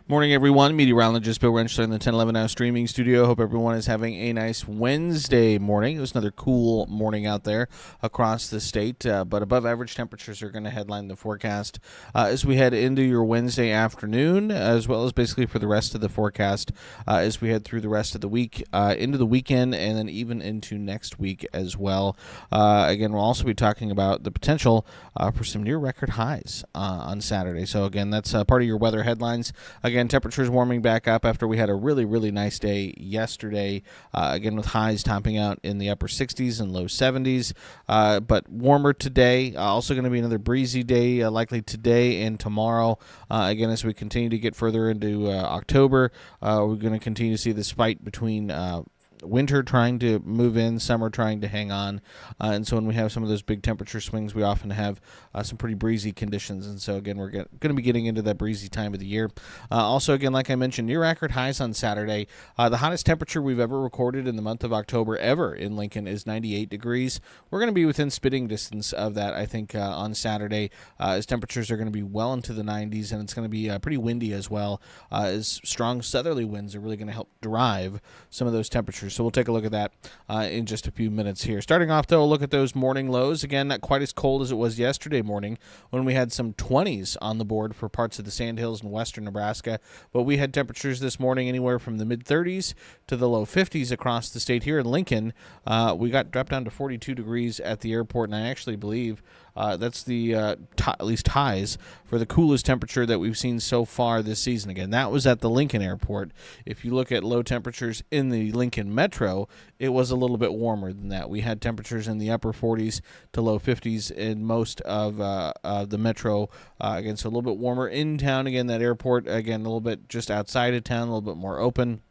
Morning, everyone. Meteorologist Bill Rentschler in the 1011 Now streaming studio. Hope everyone is having a nice Wednesday morning. It was another cool morning out there across the state, but above average temperatures are going to headline the forecast as we head into your Wednesday afternoon, as well as basically for the rest of the forecast as we head through the rest of the week, into the weekend, and then even into next week as well. Again, we'll also be talking about the potential for some near record highs on Saturday. So again, that's part of your weather headlines. Again, temperatures warming back up after we had a really, really nice day yesterday, again with highs topping out in the upper 60s and low 70s, but warmer today. Also going to be another breezy day, likely today and tomorrow. Again, as we continue to get further into October, we're going to continue to see this fight between winter trying to move in, summer trying to hang on, and so when we have some of those big temperature swings, we often have some pretty breezy conditions, and so again, we're going to be getting into that breezy time of the year. Also, again, like I mentioned, near record highs on Saturday. The hottest temperature we've ever recorded in the month of October ever in Lincoln is 98 degrees. We're going to be within spitting distance of that, I think, on Saturday, as temperatures are going to be well into the 90s, and it's going to be pretty windy as well, as strong southerly winds are really going to help drive some of those temperatures. So we'll take a look at that in just a few minutes here. Starting off, though, a look at those morning lows. Again, not quite as cold as it was yesterday morning when we had some 20s on the board for parts of the Sandhills and western Nebraska. But we had temperatures this morning anywhere from the mid-30s to the low 50s across the state. Here in Lincoln, we got dropped down to 42 degrees at the airport, and I actually believe that's the at least highs for the coolest temperature that we've seen so far this season. Again, that was at the Lincoln airport. If you look at low temperatures in the Lincoln metro, it was a little bit warmer than that. We had temperatures in the upper 40s to low 50s in most of the metro. Again, so a little bit warmer in town. Again, that airport, again, a little bit just outside of town, a little bit more open.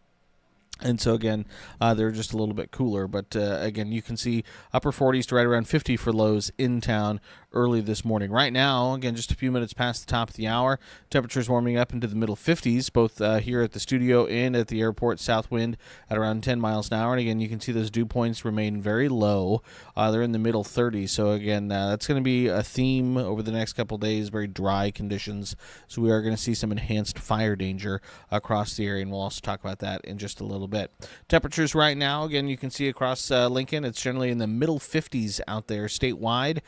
And so, again, they're just a little bit cooler. But, again, you can see upper 40s to right around 50 for lows in town early this morning. Right now, again, just a few minutes past the top of the hour, temperatures warming up into the middle 50s, both here at the studio and at the airport. South wind at around 10 miles an hour. And, again, you can see those dew points remain very low. They're in the middle 30s. So, again, that's going to be a theme over the next couple days, very dry conditions. So we are going to see some enhanced fire danger across the area, and we'll also talk about that in just a little bit. Temperatures right now, again, you can see across Lincoln, it's generally in the middle 50s out there statewide.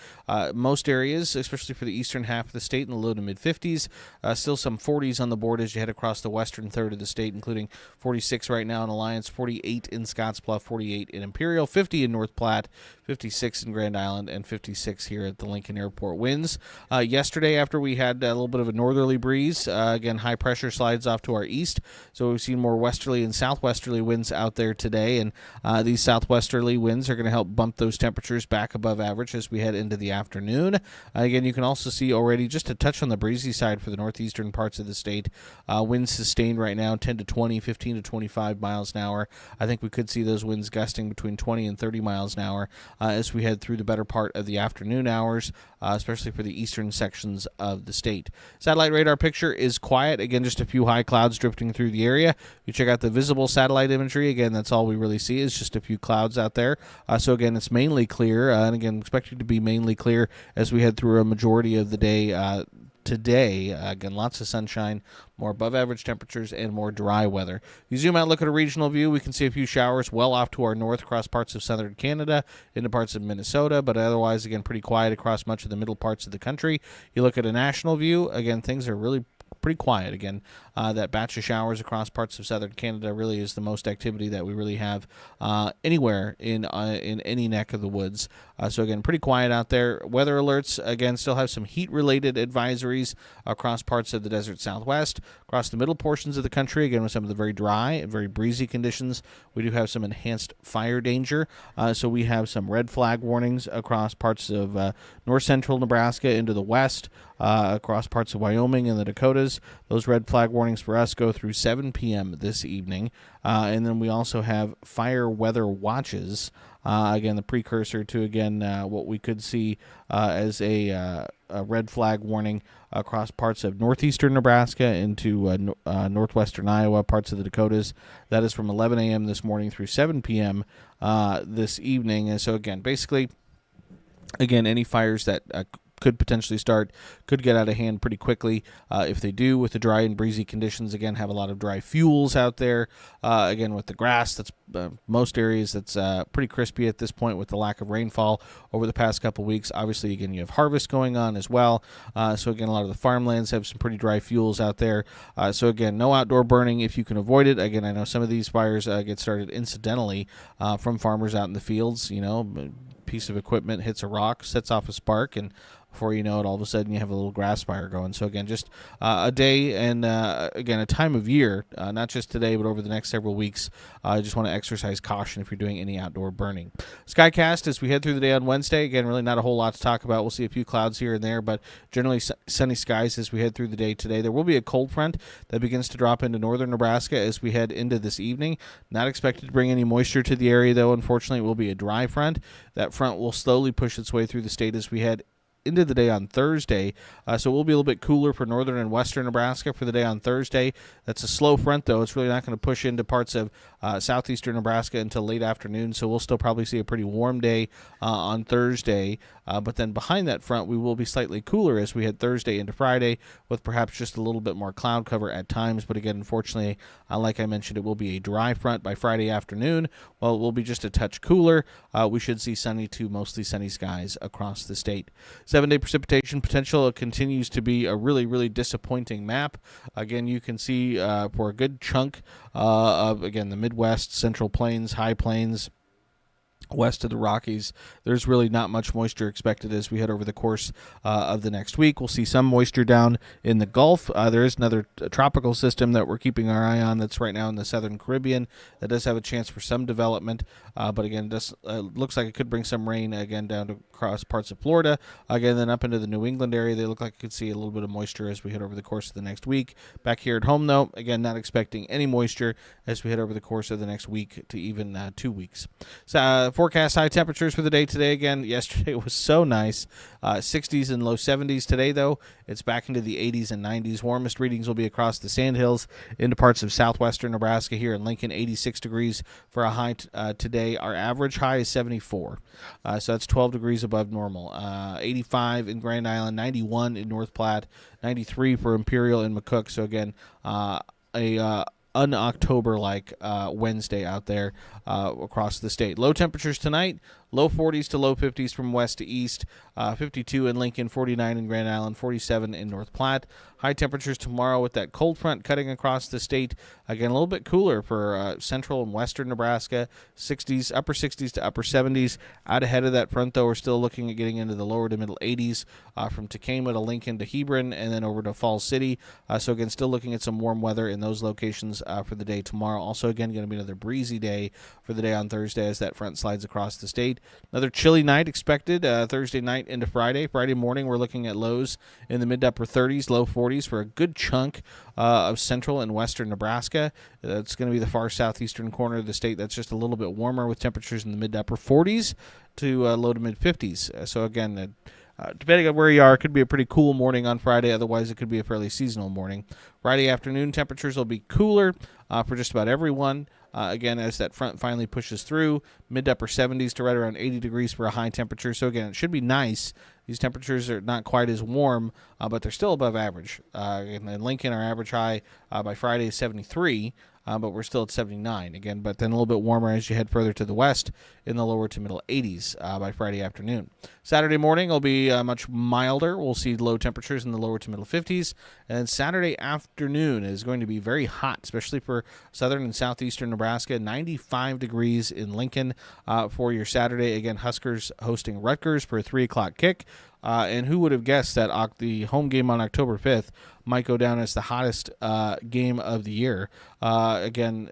Most areas, especially for the eastern half of the state, in the low to mid 50s. Still some 40s on the board as you head across the western third of the state, including 46 right now in Alliance, 48 in Scottsbluff, 48 in Imperial, 50 in North Platte, 56 in Grand Island, and 56 here at the Lincoln Airport. Winds yesterday, after we had a little bit of a northerly breeze, again, high pressure slides off to our east, so we've seen more westerly and southwesterly winds out there today, and these southwesterly winds are going to help bump those temperatures back above average as we head into the afternoon. Again, you can also see already just a touch on the breezy side for the northeastern parts of the state. Winds sustained right now 10 to 20, 15 to 25 miles an hour. I think we could see those winds gusting between 20 and 30 miles an hour as we head through the better part of the afternoon hours, especially for the eastern sections of the state. Satellite radar picture is quiet. Again, just a few high clouds drifting through the area. You check out the visible satellite imagery. Again, that's all we really see is just a few clouds out there. So again, it's mainly clear, and again, expected to be mainly clear as we head through a majority of the day today. Again, lots of sunshine, more above average temperatures, and more dry weather. If you zoom out, look at a regional view, we can see a few showers well off to our north across parts of southern Canada, into parts of Minnesota, but otherwise, again, pretty quiet across much of the middle parts of the country. You look at a national view, again, things are really pretty quiet. Again, that batch of showers across parts of southern Canada really is the most activity that we really have anywhere in any neck of the woods. So again, pretty quiet out there. Weather alerts, again, still have some heat-related advisories across parts of the desert southwest, across the middle portions of the country, again, with some of the very dry and very breezy conditions. We do have some enhanced fire danger. So we have some red flag warnings across parts of north central Nebraska into the west, across parts of Wyoming and the Dakotas. Those red flag warnings for us go through 7 p.m. this evening. And then we also have fire weather watches. Again, the precursor to, again, what we could see as a red flag warning across parts of northeastern Nebraska into northwestern Iowa, parts of the Dakotas. That is from 11 a.m. this morning through 7 p.m. This evening. And so, again, basically, again, any fires that could potentially start, could get out of hand pretty quickly. If they do, with the dry and breezy conditions, again, have a lot of dry fuels out there. Again, with the grass, that's most areas that's pretty crispy at this point with the lack of rainfall over the past couple weeks. Obviously, again, you have harvest going on as well. So again, a lot of the farmlands have some pretty dry fuels out there. So again, no outdoor burning if you can avoid it. Again, I know some of these fires get started incidentally from farmers out in the fields. You know, a piece of equipment hits a rock, sets off a spark, and before you know it, all of a sudden you have a little grass fire going. So again, just a day and again, a time of year, not just today, but over the next several weeks. I just want to exercise caution if you're doing any outdoor burning. Skycast as we head through the day on Wednesday. Again, really not a whole lot to talk about. We'll see a few clouds here and there, but generally sunny skies as we head through the day today. There will be a cold front that begins to drop into northern Nebraska as we head into this evening. Not expected to bring any moisture to the area, though. Unfortunately, it will be a dry front. That front will slowly push its way through the state as we head into the day on Thursday. So it will be a little bit cooler for northern and western Nebraska for the day on Thursday. That's a slow front, though. It's really not going to push into parts of southeastern Nebraska until late afternoon, so we'll still probably see a pretty warm day on Thursday. But then behind that front, we will be slightly cooler as we head Thursday into Friday with perhaps just a little bit more cloud cover at times. But again, unfortunately, like I mentioned, it will be a dry front by Friday afternoon. While it will be just a touch cooler, we should see sunny to mostly sunny skies across the state. 7-day precipitation potential continues to be a really, really disappointing map. Again, you can see for a good chunk of, again, the Midwest, Central Plains, High Plains, west of the Rockies, there's really not much moisture expected as we head over the course of the next week. We'll see some moisture down in the Gulf. There is another tropical system that we're keeping our eye on that's right now in the southern Caribbean that does have a chance for some development. But again, it looks like it could bring some rain again down to across parts of Florida. Again, then up into the New England area, they look like you could see a little bit of moisture as we head over the course of the next week. Back here at home, though, again, not expecting any moisture as we head over the course of the next week to even 2 weeks. So, forecast high temperatures for the day today. Again, yesterday was so nice. 60s and low 70s today, though. It's back into the 80s and 90s. Warmest readings will be across the Sandhills into parts of southwestern Nebraska here in Lincoln. 86 degrees for a high today. Our average high is 74. So that's 12 degrees above normal. 85 in Grand Island, 91 in North Platte, 93 for Imperial and McCook. So again, un-October-like Wednesday out there across the state. Low temperatures tonight, low 40s to low 50s from west to east, 52 in Lincoln, 49 in Grand Island, 47 in North Platte. High temperatures tomorrow with that cold front cutting across the state. Again, a little bit cooler for central and western Nebraska, 60s, upper 60s to upper 70s. Out ahead of that front, though, we're still looking at getting into the lower to middle 80s from Tacoma to Lincoln to Hebron and then over to Falls City. So again, still looking at some warm weather in those locations for the day tomorrow. Also, again, going to be another breezy day for the day on Thursday as that front slides across the state. Another chilly night expected Thursday night into Friday. Friday morning, we're looking at lows in the mid to upper 30s, low 40s for a good chunk of central and western Nebraska. That's going to be the far southeastern corner of the state. That's just a little bit warmer with temperatures in the mid to upper 40s to low to mid 50s. So again, depending on where you are, it could be a pretty cool morning on Friday. Otherwise, it could be a fairly seasonal morning. Friday afternoon temperatures will be cooler for just about everyone. Again, as that front finally pushes through, mid to upper 70s to right around 80 degrees for a high temperature. So again, it should be nice. These temperatures are not quite as warm, but they're still above average. In Lincoln, our average high by Friday is 73. But we're still at 79 again, but then a little bit warmer as you head further to the west in the lower to middle 80s by Friday afternoon. Saturday morning will be much milder. We'll see low temperatures in the lower to middle 50s, and Saturday afternoon is going to be very hot, especially for southern and southeastern Nebraska. 95 degrees in Lincoln for your Saturday. Again, Huskers hosting Rutgers for a 3 o'clock kick. And who would have guessed that the home game on October 5th might go down as the hottest game of the year. Again,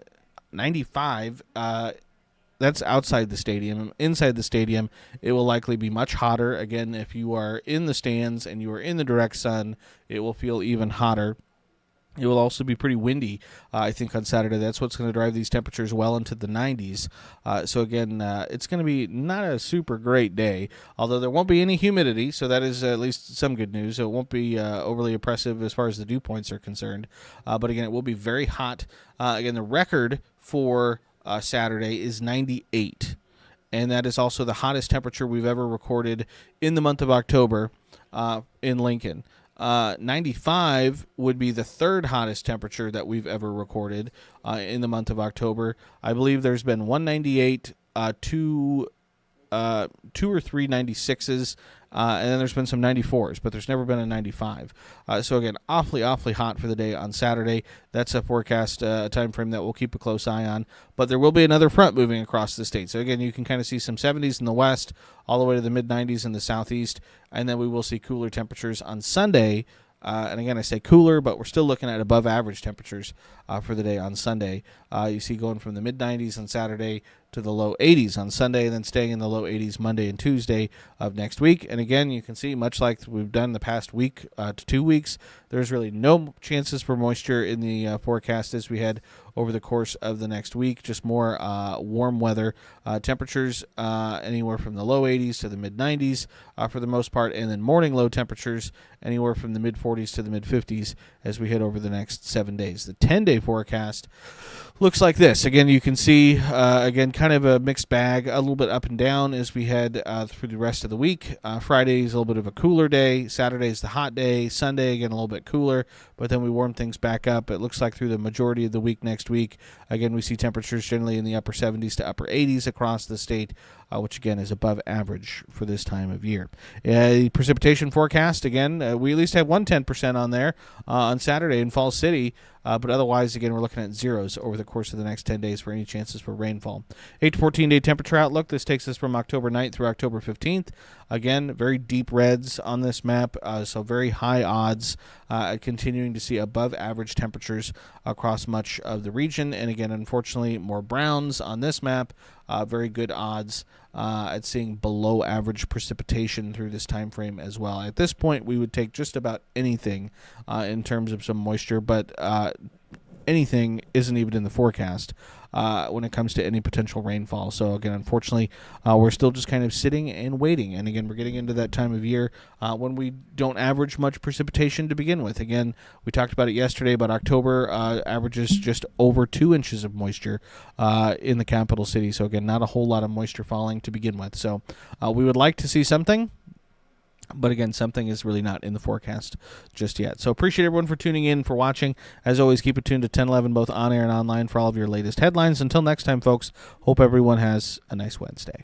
95, that's outside the stadium. Inside the stadium, it will likely be much hotter. Again, if you are in the stands and you are in the direct sun, it will feel even hotter. It will also be pretty windy, I think, on Saturday. That's what's going to drive these temperatures well into the 90s. So, again, it's going to be not a super great day, although there won't be any humidity, so that is at least some good news. It won't be overly oppressive as far as the dew points are concerned. But, again, it will be very hot. Again, the record for Saturday is 98, and that is also the hottest temperature we've ever recorded in the month of October. in Lincoln. 95 would be the third hottest temperature that we've ever recorded in the month of October. I believe there's been 198, two or three 96s, and then there's been some 94s, but there's never been a 95. So again, awfully hot for the day on Saturday. That's a forecast time frame that we'll keep a close eye on. But there will be another front moving across the state. So again, you can kind of see some 70s in the west, all the way to the mid-90s in the southeast, and then we will see cooler temperatures on Sunday. And again, I say cooler, but we're still looking at above average temperatures for the day on Sunday. You see going from the mid-90s on Saturday to the low 80s on Sunday, and then staying in the low 80s Monday and Tuesday of next week. And again, you can see, much like we've done the past week to 2 weeks, there's really no chances for moisture in the forecast as we head over the course of the next week. Just more warm weather. Temperatures anywhere from the low 80s to the mid-90s for the most part, and then morning low temperatures anywhere from the mid-40s to the mid-50s as we head over the next 7 days. The 10-day forecast looks like this. Again, you can see, again, kind of a mixed bag, a little bit up and down as we head through the rest of the week. Friday is a little bit of a cooler day. Saturday is the hot day. Sunday, again, a little bit cooler, but then we warm things back up. It looks like through the majority of the week next week, again, we see temperatures generally in the upper 70s to upper 80s across the state, which, again, is above average for this time of year. The precipitation forecast, again, we at least have 10% on there on Saturday in Falls City. But otherwise, again, we're looking at zeros over the course of the next 10 days for any chances for rainfall. 8 to 14-day temperature outlook. This takes us from October 9th through October 15th. Again, very deep reds on this map, so very high odds, continuing to see above average temperatures across much of the region. And again, unfortunately, more browns on this map. Very good odds at seeing below average precipitation through this time frame as well. At this point, we would take just about anything in terms of some moisture, but anything isn't even in the forecast when it comes to any potential rainfall. So again, unfortunately, we're still just kind of sitting and waiting. And again, we're getting into that time of year when we don't average much precipitation to begin with. Again, we talked about it yesterday, but October averages just over 2 inches of moisture in the capital city. So again, not a whole lot of moisture falling to begin with. So we would like to see something. But again, something is really not in the forecast just yet. So appreciate everyone for tuning in, for watching. As always, keep it tuned to 1011, both on air and online, for all of your latest headlines. Until next time, folks, hope everyone has a nice Wednesday.